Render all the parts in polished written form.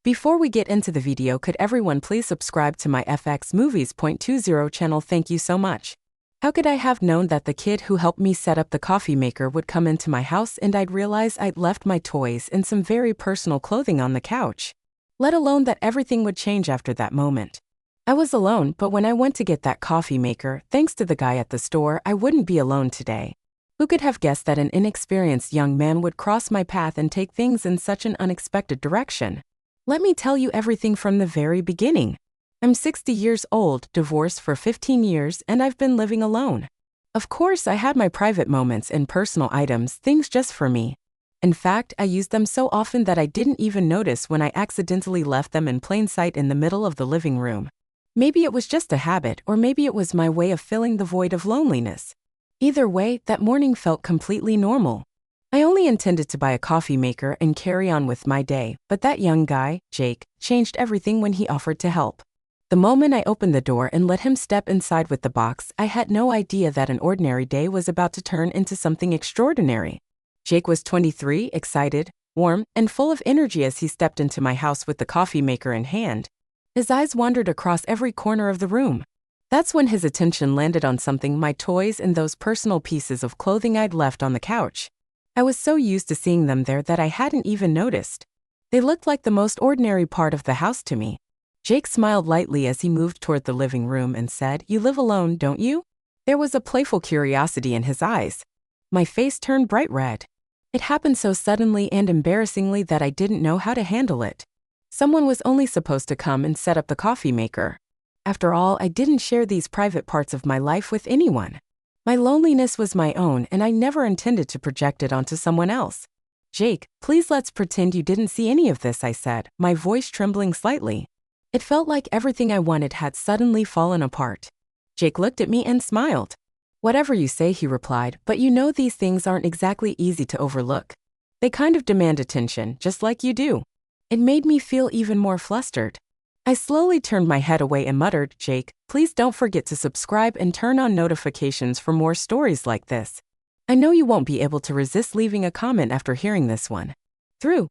Before we get into the video, could everyone please subscribe to my FXmovies.20 channel? Thank you so much. How could I have known that the kid who helped me set up the coffee maker would come into my house and I'd realize I'd left my toys and some very personal clothing on the couch? Let alone that everything would change after that moment. I was alone, but when I went to get that coffee maker, thanks to the guy at the store, I wouldn't be alone today. Who could have guessed that an inexperienced young man would cross my path and take things in such an unexpected direction? Let me tell you everything from the very beginning. I'm 60 years old, divorced for 15 years, and I've been living alone. Of course, I had my private moments and personal items, things just for me. In fact, I used them so often that I didn't even notice when I accidentally left them in plain sight in the middle of the living room. Maybe it was just a habit, or maybe it was my way of filling the void of loneliness. Either way, that morning felt completely normal. I only intended to buy a coffee maker and carry on with my day, but that young guy, Jake, changed everything when he offered to help. The moment I opened the door and let him step inside with the box, I had no idea that an ordinary day was about to turn into something extraordinary. Jake was 23, excited, warm, and full of energy as he stepped into my house with the coffee maker in hand. His eyes wandered across every corner of the room. That's when his attention landed on something: my toys and those personal pieces of clothing I'd left on the couch. I was so used to seeing them there that I hadn't even noticed. They looked like the most ordinary part of the house to me. Jake smiled lightly as he moved toward the living room and said, "You live alone, don't you?" There was a playful curiosity in his eyes. My face turned bright red. It happened so suddenly and embarrassingly that I didn't know how to handle it. Someone was only supposed to come and set up the coffee maker. After all, I didn't share these private parts of my life with anyone. My loneliness was my own, and I never intended to project it onto someone else. "Jake, please let's pretend you didn't see any of this," I said, my voice trembling slightly. It felt like everything I wanted had suddenly fallen apart. Jake looked at me and smiled. "Whatever you say," he replied, "but you know these things aren't exactly easy to overlook. They kind of demand attention, just like you do." It made me feel even more flustered. I slowly turned my head away and muttered, "Jake, please don't forget to subscribe and turn on notifications for more stories like this. I know you won't be able to resist leaving a comment after hearing this one.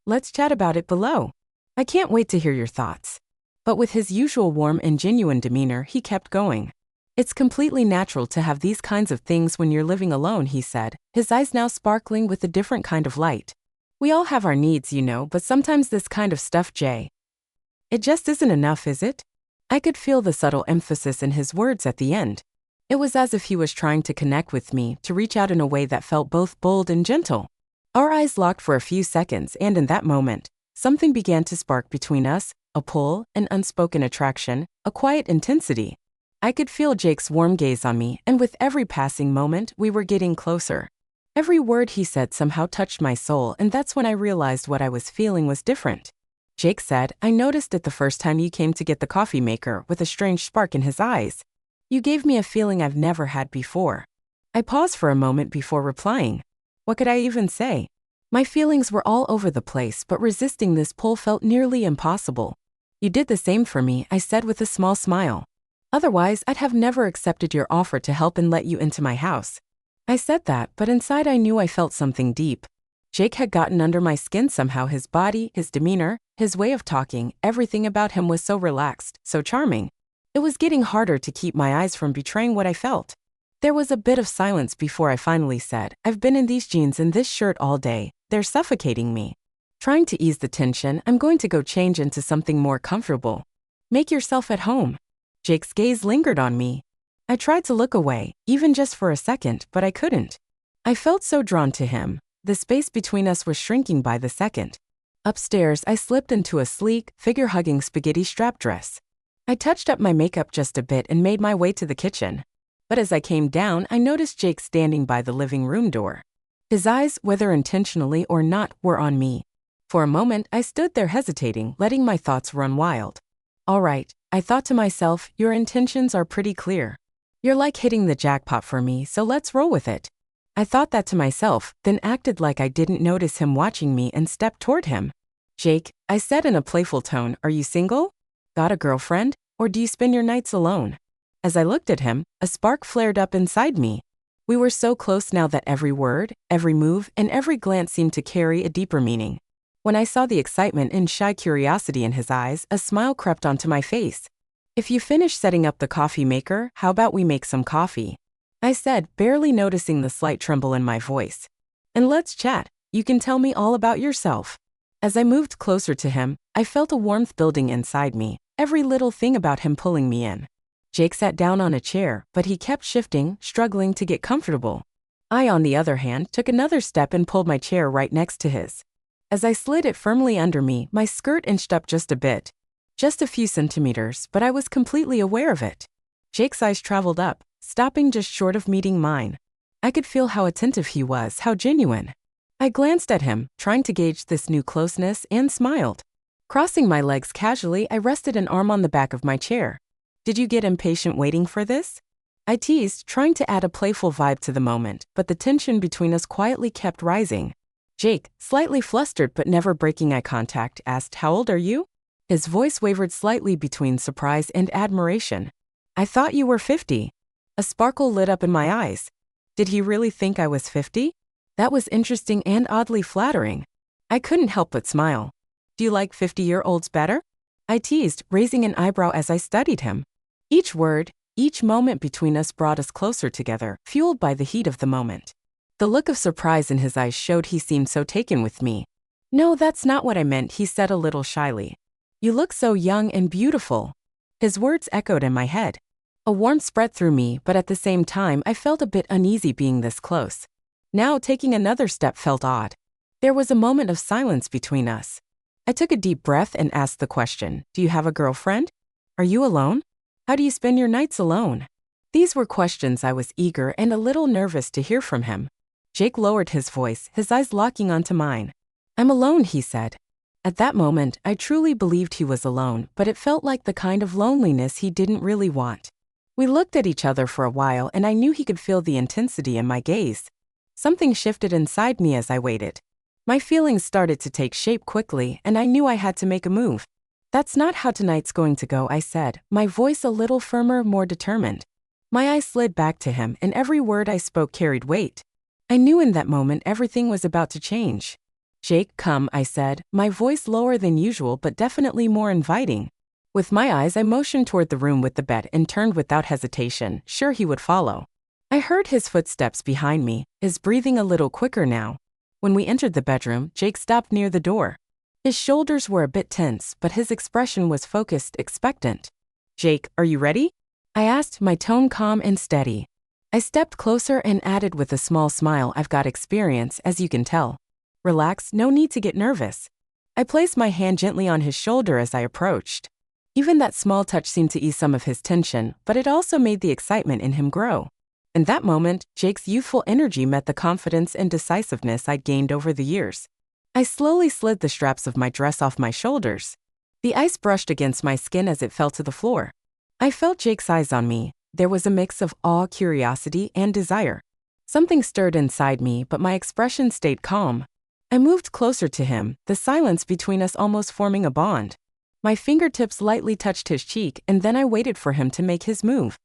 Let's chat about it below. I can't wait to hear your thoughts." But with his usual warm and genuine demeanor, he kept going. "It's completely natural to have these kinds of things when you're living alone," he said, his eyes now sparkling with a different kind of light. "We all have our needs, you know, but sometimes this kind of stuff, Jay, it just isn't enough, is it?" I could feel the subtle emphasis in his words at the end. It was as if he was trying to connect with me, to reach out in a way that felt both bold and gentle. Our eyes locked for a few seconds, and in that moment, something began to spark between us, a pull, an unspoken attraction, a quiet intensity. I could feel Jake's warm gaze on me, and with every passing moment, we were getting closer. Every word he said somehow touched my soul, and that's when I realized what I was feeling was different. Jake said, "I noticed it the first time you came to get the coffee maker," with a strange spark in his eyes. "You gave me a feeling I've never had before." I paused for a moment before replying. What could I even say? My feelings were all over the place, but resisting this pull felt nearly impossible. "You did the same for me," I said with a small smile. "Otherwise, I'd have never accepted your offer to help and let you into my house." I said that, but inside I knew I felt something deep. Jake had gotten under my skin somehow. His body, his demeanor, his way of talking, everything about him was so relaxed, so charming. It was getting harder to keep my eyes from betraying what I felt. There was a bit of silence before I finally said, "I've been in these jeans and this shirt all day. They're suffocating me." Trying to ease the tension, "I'm going to go change into something more comfortable. Make yourself at home." Jake's gaze lingered on me. I tried to look away, even just for a second, but I couldn't. I felt so drawn to him. The space between us was shrinking by the second. Upstairs, I slipped into a sleek, figure-hugging spaghetti strap dress. I touched up my makeup just a bit and made my way to the kitchen. But as I came down, I noticed Jake standing by the living room door. His eyes, whether intentionally or not, were on me. For a moment, I stood there hesitating, letting my thoughts run wild. "All right," I thought to myself, "your intentions are pretty clear. You're like hitting the jackpot for me, so let's roll with it." I thought that to myself, then acted like I didn't notice him watching me and stepped toward him. "Jake," I said in a playful tone, "are you single? Got a girlfriend? Or do you spend your nights alone?" As I looked at him, a spark flared up inside me. We were so close now that every word, every move, and every glance seemed to carry a deeper meaning. When I saw the excitement and shy curiosity in his eyes, a smile crept onto my face. "If you finish setting up the coffee maker, how about we make some coffee?" I said, barely noticing the slight tremble in my voice. "And let's chat. You can tell me all about yourself." As I moved closer to him, I felt a warmth building inside me, every little thing about him pulling me in. Jake sat down on a chair, but he kept shifting, struggling to get comfortable. I, on the other hand, took another step and pulled my chair right next to his. As I slid it firmly under me, my skirt inched up just a bit. Just a few centimeters, but I was completely aware of it. Jake's eyes traveled up, stopping just short of meeting mine. I could feel how attentive he was, how genuine. I glanced at him, trying to gauge this new closeness, and smiled. Crossing my legs casually, I rested an arm on the back of my chair. "Did you get impatient waiting for this?" I teased, trying to add a playful vibe to the moment, but the tension between us quietly kept rising. Jake, slightly flustered but never breaking eye contact, asked, "How old are you?" His voice wavered slightly between surprise and admiration. "I thought you were 50. A sparkle lit up in my eyes. Did he really think I was 50? That was interesting and oddly flattering. I couldn't help but smile. "Do you like 50-year-olds better?" I teased, raising an eyebrow as I studied him. Each word, each moment between us brought us closer together, fueled by the heat of the moment. The look of surprise in his eyes showed he seemed so taken with me. "No, that's not what I meant," he said a little shyly. "You look so young and beautiful." His words echoed in my head. A warmth spread through me, but at the same time I felt a bit uneasy being this close. Now taking another step felt odd. There was a moment of silence between us. I took a deep breath and asked the question, "Do you have a girlfriend? Are you alone? How do you spend your nights alone?" These were questions I was eager and a little nervous to hear from him. Jake lowered his voice, his eyes locking onto mine. "I'm alone," he said. At that moment, I truly believed he was alone, but it felt like the kind of loneliness he didn't really want. We looked at each other for a while, and I knew he could feel the intensity in my gaze. Something shifted inside me as I waited. My feelings started to take shape quickly, and I knew I had to make a move. "That's not how tonight's going to go," I said, my voice a little firmer, more determined. My eyes slid back to him, and every word I spoke carried weight. I knew in that moment everything was about to change. "Jake, come," I said, my voice lower than usual but definitely more inviting. With my eyes, I motioned toward the room with the bed and turned without hesitation, sure he would follow. I heard his footsteps behind me, his breathing a little quicker now. When we entered the bedroom, Jake stopped near the door. His shoulders were a bit tense, but his expression was focused, expectant. "Jake, are you ready?" I asked, my tone calm and steady. I stepped closer and added with a small smile, "I've got experience, as you can tell. Relax, no need to get nervous." I placed my hand gently on his shoulder as I approached. Even that small touch seemed to ease some of his tension, but it also made the excitement in him grow. In that moment, Jake's youthful energy met the confidence and decisiveness I'd gained over the years. I slowly slid the straps of my dress off my shoulders. The ice brushed against my skin as it fell to the floor. I felt Jake's eyes on me. There was a mix of awe, curiosity, and desire. Something stirred inside me, but my expression stayed calm. I moved closer to him, the silence between us almost forming a bond. My fingertips lightly touched his cheek, and then I waited for him to make his move.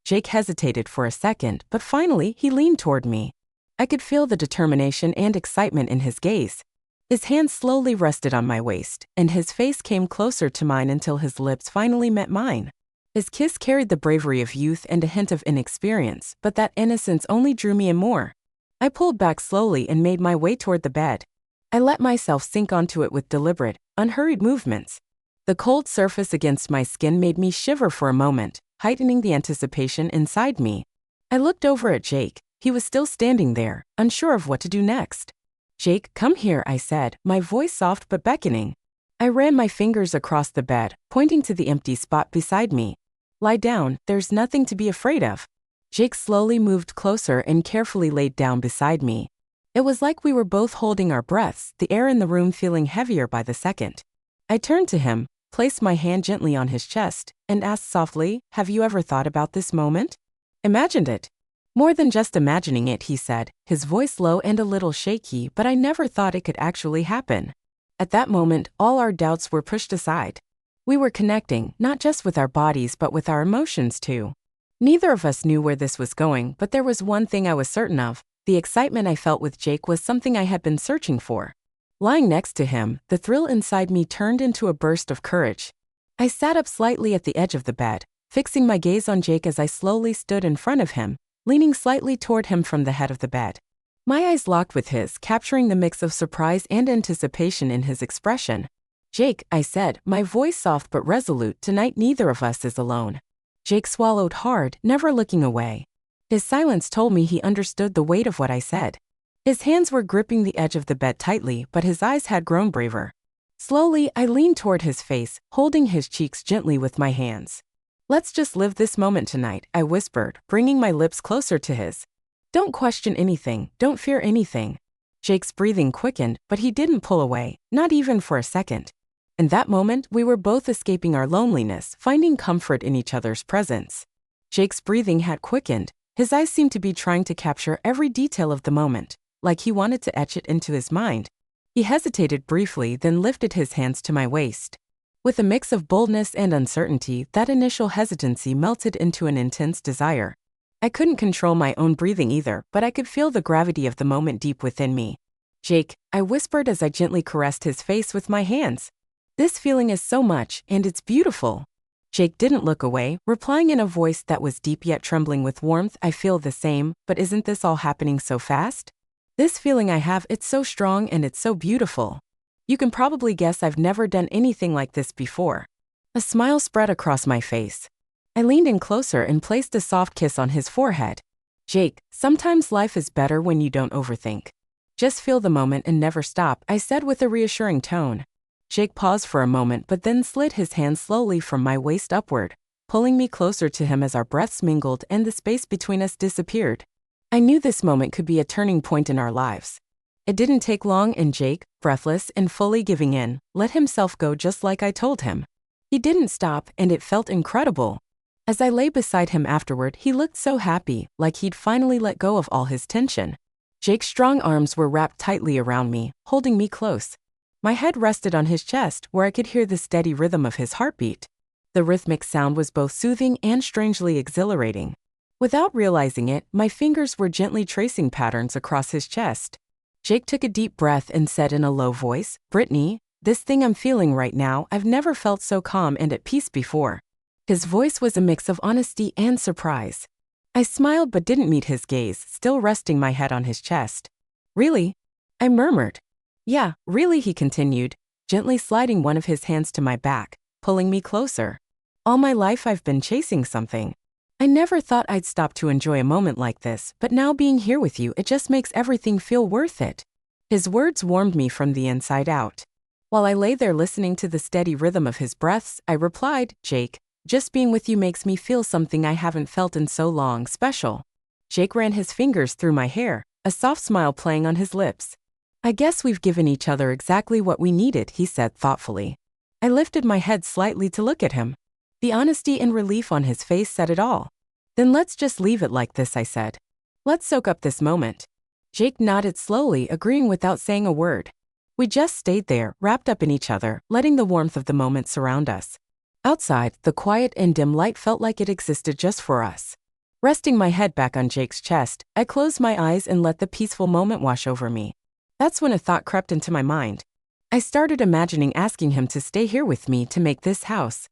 Jake hesitated for a second, but finally he leaned toward me. I could feel the determination and excitement in his gaze. His hand slowly rested on my waist, and his face came closer to mine until his lips finally met mine. His kiss carried the bravery of youth and a hint of inexperience, but that innocence only drew me in more. I pulled back slowly and made my way toward the bed. I let myself sink onto it with deliberate, unhurried movements. The cold surface against my skin made me shiver for a moment, heightening the anticipation inside me. I looked over at Jake. He was still standing there, unsure of what to do next. "Jake, come here," I said, my voice soft but beckoning. I ran my fingers across the bed, pointing to the empty spot beside me. "Lie down, there's nothing to be afraid of." Jake slowly moved closer and carefully laid down beside me. It was like we were both holding our breaths, the air in the room feeling heavier by the second. I turned to him, placed my hand gently on his chest, and asked softly, "Have you ever thought about this moment? Imagined it?" "More than just imagining it," he said, his voice low and a little shaky, "but I never thought it could actually happen." At that moment, all our doubts were pushed aside. We were connecting, not just with our bodies but with our emotions too. Neither of us knew where this was going, but there was one thing I was certain of. The excitement I felt with Jake was something I had been searching for. Lying next to him, the thrill inside me turned into a burst of courage. I sat up slightly at the edge of the bed, fixing my gaze on Jake as I slowly stood in front of him, leaning slightly toward him from the head of the bed. My eyes locked with his, capturing the mix of surprise and anticipation in his expression. "Jake," I said, my voice soft but resolute, "tonight neither of us is alone." Jake swallowed hard, never looking away. His silence told me he understood the weight of what I said. His hands were gripping the edge of the bed tightly, but his eyes had grown braver. Slowly, I leaned toward his face, holding his cheeks gently with my hands. "Let's just live this moment tonight," I whispered, bringing my lips closer to his. "Don't question anything, don't fear anything." Jake's breathing quickened, but he didn't pull away, not even for a second. In that moment, we were both escaping our loneliness, finding comfort in each other's presence. Jake's breathing had quickened. His eyes seemed to be trying to capture every detail of the moment, like he wanted to etch it into his mind. He hesitated briefly, then lifted his hands to my waist. With a mix of boldness and uncertainty, that initial hesitancy melted into an intense desire. I couldn't control my own breathing either, but I could feel the gravity of the moment deep within me. "Jake," I whispered as I gently caressed his face with my hands. "This feeling is so much, and it's beautiful." Jake didn't look away, replying in a voice that was deep yet trembling with warmth. "I feel the same, but isn't this all happening so fast? This feeling I have, it's so strong and it's so beautiful. You can probably guess I've never done anything like this before." A smile spread across my face. I leaned in closer and placed a soft kiss on his forehead. "Jake, sometimes life is better when you don't overthink. Just feel the moment and never stop," I said with a reassuring tone. Jake paused for a moment but then slid his hand slowly from my waist upward, pulling me closer to him as our breaths mingled and the space between us disappeared. I knew this moment could be a turning point in our lives. It didn't take long and Jake, breathless and fully giving in, let himself go just like I told him. He didn't stop and it felt incredible. As I lay beside him afterward, he looked so happy, like he'd finally let go of all his tension. Jake's strong arms were wrapped tightly around me, holding me close. My head rested on his chest, where I could hear the steady rhythm of his heartbeat. The rhythmic sound was both soothing and strangely exhilarating. Without realizing it, my fingers were gently tracing patterns across his chest. Jake took a deep breath and said in a low voice, "Brittany, this thing I'm feeling right now, I've never felt so calm and at peace before." His voice was a mix of honesty and surprise. I smiled but didn't meet his gaze, still resting my head on his chest. "Really?" I murmured. "Yeah, really," he continued, gently sliding one of his hands to my back, pulling me closer. "All my life I've been chasing something. I never thought I'd stop to enjoy a moment like this, but now being here with you, it just makes everything feel worth it." His words warmed me from the inside out. While I lay there listening to the steady rhythm of his breaths, I replied, "Jake, just being with you makes me feel something I haven't felt in so long, special." Jake ran his fingers through my hair, a soft smile playing on his lips. "I guess we've given each other exactly what we needed," he said thoughtfully. I lifted my head slightly to look at him. The honesty and relief on his face said it all. "Then let's just leave it like this," I said. "Let's soak up this moment." Jake nodded slowly, agreeing without saying a word. We just stayed there, wrapped up in each other, letting the warmth of the moment surround us. Outside, the quiet and dim light felt like it existed just for us. Resting my head back on Jake's chest, I closed my eyes and let the peaceful moment wash over me. That's when a thought crept into my mind. I started imagining asking him to stay here with me to make this house,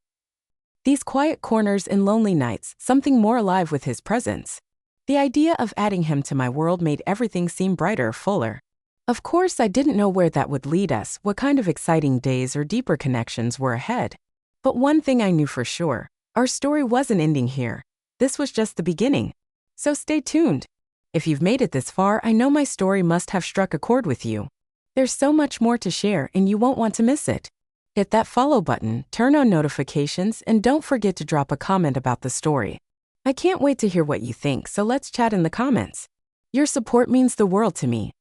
these quiet corners and lonely nights, something more alive with his presence. The idea of adding him to my world made everything seem brighter, fuller. Of course, I didn't know where that would lead us, what kind of exciting days or deeper connections were ahead. But one thing I knew for sure, our story wasn't ending here. This was just the beginning. So stay tuned. If you've made it this far, I know my story must have struck a chord with you. There's so much more to share and you won't want to miss it. Hit that follow button, turn on notifications, and don't forget to drop a comment about the story. I can't wait to hear what you think, so let's chat in the comments. Your support means the world to me.